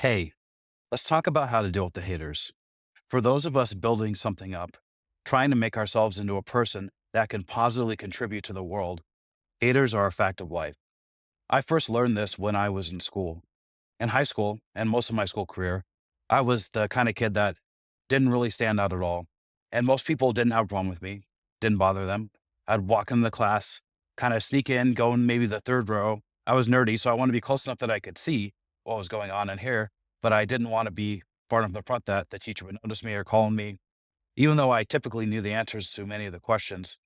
Hey, let's talk about how to deal with the haters. For those of us building something up, trying to make ourselves into a person that can positively contribute to the world, haters are a fact of life. I first learned this when I was in school. In high school and most of my school career, I was the kind of kid that didn't really stand out at all. And most people didn't have a problem with me, didn't bother them. I'd walk in the class, kind of sneak in, go in maybe the third row. I was nerdy, so I wanted to be close enough that I could see what was going on in here, but I didn't want to be far enough in the front that the teacher would notice me or call on me. Even though I typically knew the answers to many of the questions,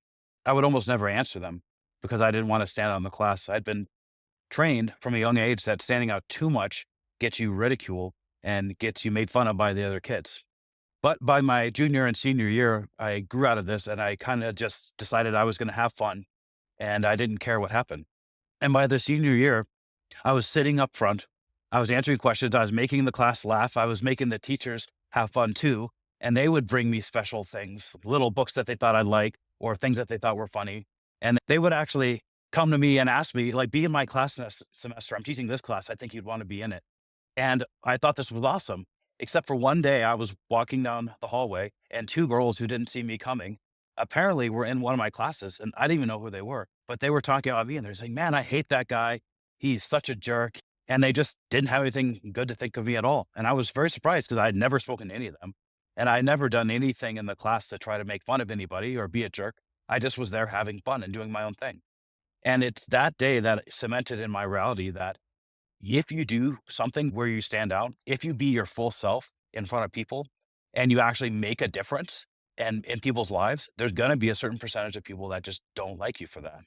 I would almost never answer them because I didn't want to stand out in the class. I'd been trained from a young age that standing out too much gets you ridiculed and gets you made fun of by the other kids. But by my junior and senior year, I grew out of this and I kind of just decided I was going to have fun and I didn't care what happened. And by the senior year, I was sitting up front. I was answering questions. I was making the class laugh. I was making the teachers have fun too. And they would bring me special things, little books that they thought I'd like or things that they thought were funny. And they would actually come to me and ask me, like, be in my class next semester. I'm teaching this class. I think you'd want to be in it. And I thought this was awesome, except for one day I was walking down the hallway and two girls who didn't see me coming apparently were in one of my classes and I didn't even know who they were, but they were talking about me and they're saying, man, I hate that guy. He's such a jerk. And they just didn't have anything good to think of me at all. And I was very surprised because I had never spoken to any of them. And I had never done anything in the class to try to make fun of anybody or be a jerk. I just was there having fun and doing my own thing. And it's that day that cemented in my reality that if you do something where you stand out, if you be your full self in front of people and you actually make a difference and in people's lives, there's going to be a certain percentage of people that just don't like you for that.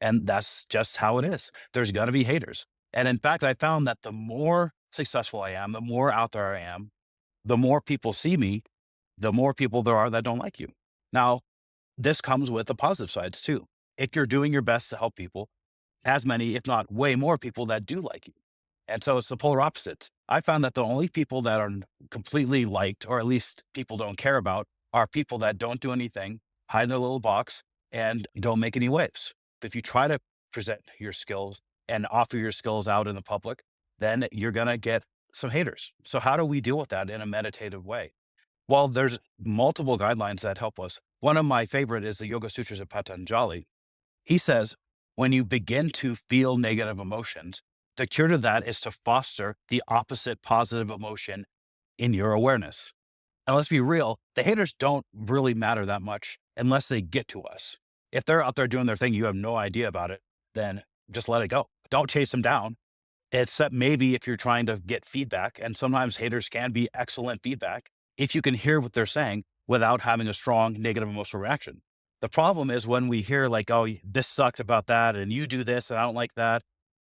And that's just how it is. There's going to be haters. And in fact, I found that the more successful I am, the more out there I am, the more people see me, the more people there are that don't like you. Now, this comes with the positive sides too. If you're doing your best to help people, as many, if not way more people that do like you. And so it's the polar opposites. I found that the only people that are completely liked, or at least people don't care about, are people that don't do anything, hide in their little box, and don't make any waves. If you try to present your skills and offer your skills out in the public, then you're going to get some haters. So how do we deal with that in a meditative way? Well, there's multiple guidelines that help us. One of my favorite is the Yoga Sutras of Patanjali. He says, when you begin to feel negative emotions, the cure to that is to foster the opposite positive emotion in your awareness. And let's be real, the haters don't really matter that much unless they get to us. If they're out there doing their thing, you have no idea about it, then just let it go. Don't chase them down. Except maybe if you're trying to get feedback, and sometimes haters can be excellent feedback if you can hear what they're saying without having a strong negative emotional reaction. The problem is when we hear like, oh, this sucked about that, and you do this, and I don't like that.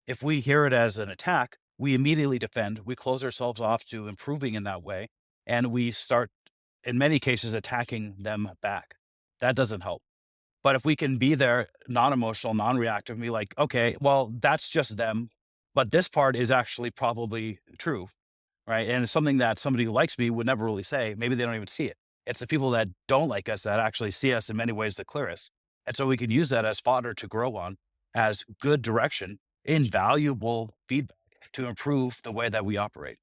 If we hear it as an attack, we immediately defend. We close ourselves off to improving in that way. And we start, in many cases, attacking them back. That doesn't help. But if we can be there, non-emotional, non-reactive, and be like, okay, well, that's just them. But this part is actually probably true, right? And it's something that somebody who likes me would never really say. Maybe they don't even see it. It's the people that don't like us that actually see us in many ways the clearest. And so we can use that as fodder to grow on, as good direction, invaluable feedback to improve the way that we operate.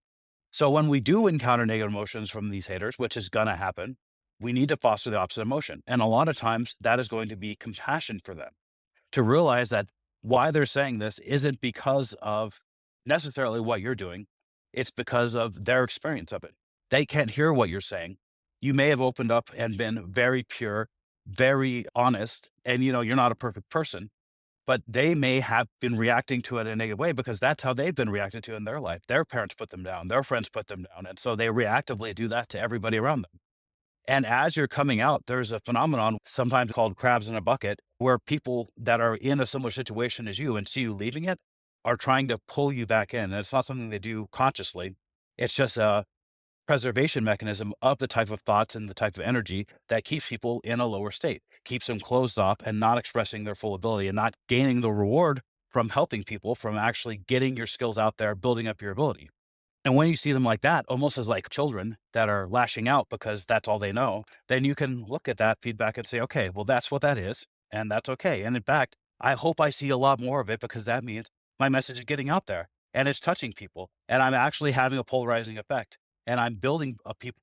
So when we do encounter negative emotions from these haters, which is going to happen, we need to foster the opposite emotion. And a lot of times that is going to be compassion for them, to realize that why they're saying this isn't because of necessarily what you're doing. It's because of their experience of it. They can't hear what you're saying. You may have opened up and been very pure, very honest, and you're not a perfect person, but they may have been reacting to it in a negative way because that's how they've been reacting to it in their life. Their parents put them down, their friends put them down. And so they reactively do that to everybody around them. And as you're coming out, there's a phenomenon sometimes called crabs in a bucket, where people that are in a similar situation as you and see you leaving it are trying to pull you back in. And it's not something they do consciously. It's just a preservation mechanism of the type of thoughts and the type of energy that keeps people in a lower state, keeps them closed off and not expressing their full ability and not gaining the reward from helping people, from actually getting your skills out there, building up your ability. And when you see them like that, almost as like children that are lashing out because that's all they know, then you can look at that feedback and say, okay, well, that's what that is. And that's okay. And in fact, I hope I see a lot more of it because that means my message is getting out there. and it's touching people. And I'm actually having a polarizing effect. And I'm building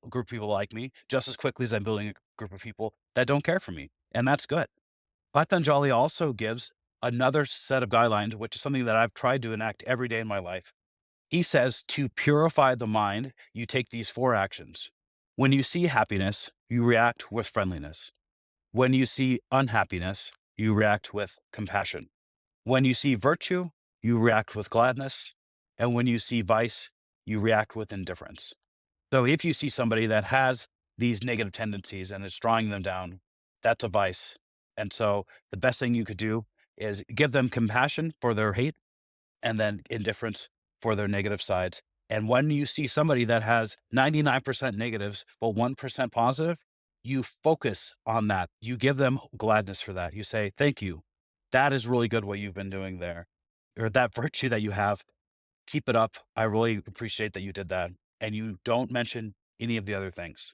group of people like me just as quickly as I'm building a group of people that don't care for me. And that's good. Patanjali also gives another set of guidelines, which is something that I've tried to enact every day in my life. He says to purify the mind, you take these four actions. When you see happiness, you react with friendliness. When you see unhappiness, you react with compassion. When you see virtue, you react with gladness. And when you see vice, you react with indifference. So if you see somebody that has these negative tendencies and it's drawing them down, that's a vice. And so the best thing you could do is give them compassion for their hate and then indifference for their negative sides. And when you see somebody that has 99% negatives, but 1% positive, you focus on that. You give them gladness for that. You say, thank you. That is really good what you've been doing there. Or that virtue that you have, keep it up. I really appreciate that you did that. And you don't mention any of the other things.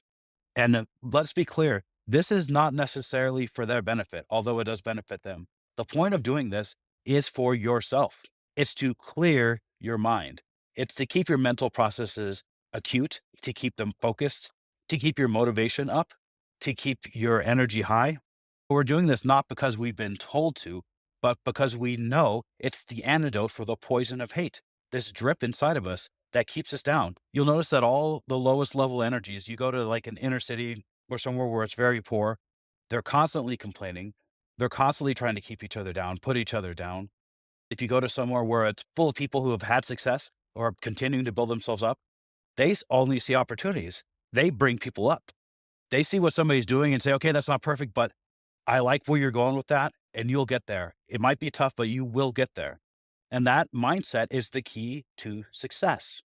And let's be clear, this is not necessarily for their benefit, although it does benefit them. The point of doing this is for yourself. It's to clear your mind. It's to keep your mental processes acute, to keep them focused, to keep your motivation up, to keep your energy high. We're doing this not because we've been told to, but because we know it's the antidote for the poison of hate, this drip inside of us that keeps us down. You'll notice that all the lowest level energies, you go to like an inner city or somewhere where it's very poor, they're constantly complaining. They're constantly trying to keep each other down, put each other down. If you go to somewhere where it's full of people who have had success or are continuing to build themselves up, only see opportunities. They bring people up. They see what somebody's doing and say, okay, that's not perfect, but I like where you're going with that and you'll get there. It might be tough, but you will get there. And that mindset is the key to success.